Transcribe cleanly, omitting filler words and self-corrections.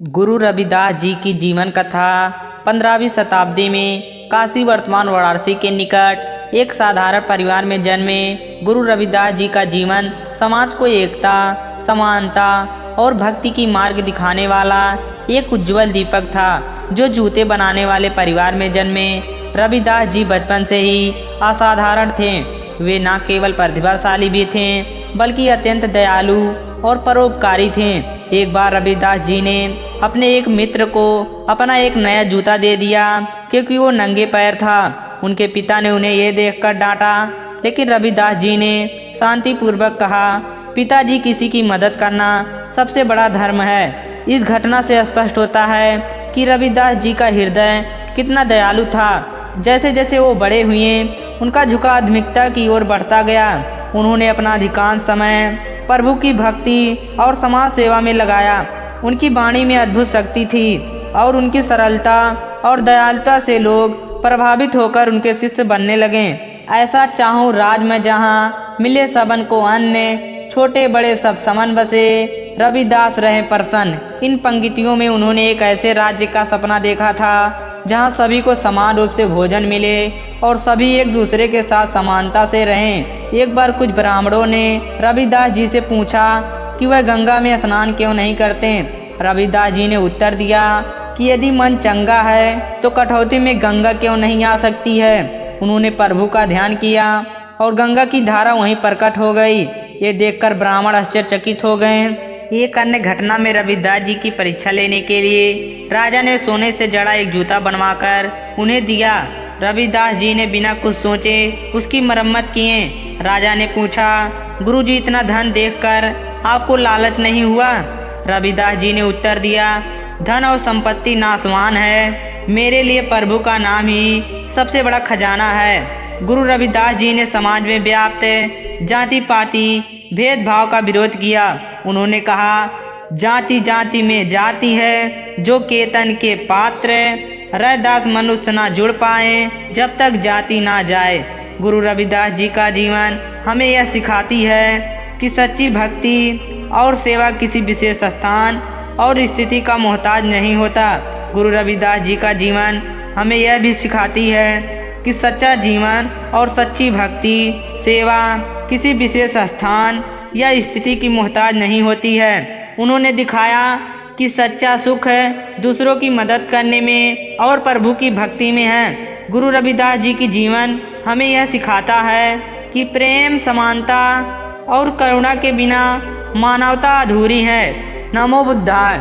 गुरु रविदास जी की जीवन कथा 15वीं शताब्दी में काशी वर्तमान वाराणसी के निकट एक साधारण परिवार में जन्मे गुरु रविदास जी का जीवन समाज को एकता, समानता और भक्ति की मार्ग दिखाने वाला एक उज्जवल दीपक था। जो जूते बनाने वाले परिवार में जन्मे रविदास जी बचपन से ही असाधारण थे। वे न केवल प्रतिभाशाली भी थे बल्कि अत्यंत दयालु और परोपकारी थे। एक बार रविदास जी ने अपने एक मित्र को अपना एक नया जूता दे दिया क्योंकि वो नंगे पैर था। उनके पिता ने उन्हें यह देखकर डांटा, लेकिन रविदास जी ने शांतिपूर्वक कहा, पिताजी, किसी की मदद करना सबसे बड़ा धर्म है। इस घटना से स्पष्ट होता है कि रविदास जी का हृदय कितना दयालु था। जैसे जैसे वो बड़े हुए, उनका झुकाव आध्यात्मिकता की ओर बढ़ता गया। उन्होंने अपना अधिकांश समय प्रभु की भक्ति और समाज सेवा में लगाया। उनकी वाणी में अद्भुत शक्ति थी और उनकी सरलता और दयालुता से लोग प्रभावित होकर उनके शिष्य बनने लगे। ऐसा चाहूँ राज में जहाँ मिले सबन को अन्न, छोटे बड़े सब समन बसे, रविदास रहे प्रसन्न। इन पंक्तियों में उन्होंने एक ऐसे राज्य का सपना देखा था जहाँ सभी को समान रूप से भोजन मिले और सभी एक दूसरे के साथ समानता से रहें। एक बार कुछ ब्राह्मणों ने रविदास जी से पूछा कि वह गंगा में स्नान क्यों नहीं करते। रविदास जी ने उत्तर दिया कि यदि मन चंगा है तो कटौती में गंगा क्यों नहीं आ सकती है। उन्होंने प्रभु का ध्यान किया और गंगा की धारा वहीं प्रकट हो गई। ये देखकर ब्राह्मण आश्चर्यचकित हो गए। एक अन्य घटना में रविदास जी की परीक्षा लेने के लिए राजा ने सोने से जड़ा एक जूता बनवाकर उन्हें दिया। रविदास जी ने बिना कुछ सोचे उसकी मरम्मत किए। राजा ने पूछा, गुरुजी, इतना धन देखकर आपको लालच नहीं हुआ? रविदास जी ने उत्तर दिया, धन और संपत्ति नाशवान है, मेरे लिए प्रभु का नाम ही सबसे बड़ा खजाना है। गुरु रविदास जी ने समाज में व्याप्त जाति पाति भेदभाव का विरोध किया। उन्होंने कहा, जाति जाति में जाति है, जो केतन के पात्र, रैदास मनुष्य ना जुड़ पाए जब तक जाति ना जाए। गुरु रविदास जी का जीवन हमें यह सिखाती है कि सच्ची भक्ति और सेवा किसी विशेष स्थान और स्थिति का मोहताज नहीं होता। गुरु रविदास जी का जीवन हमें यह भी सिखाती है कि सच्चा जीवन और सच्ची भक्ति, सेवा किसी विशेष स्थान या स्थिति की मोहताज नहीं होती है। उन्होंने दिखाया कि सच्चा सुख दूसरों की मदद करने में और प्रभु की भक्ति में है। गुरु रविदास जी की जीवन हमें यह सिखाता है कि प्रेम, समानता और करुणा के बिना मानवता अधूरी है। नमो बुद्धाय।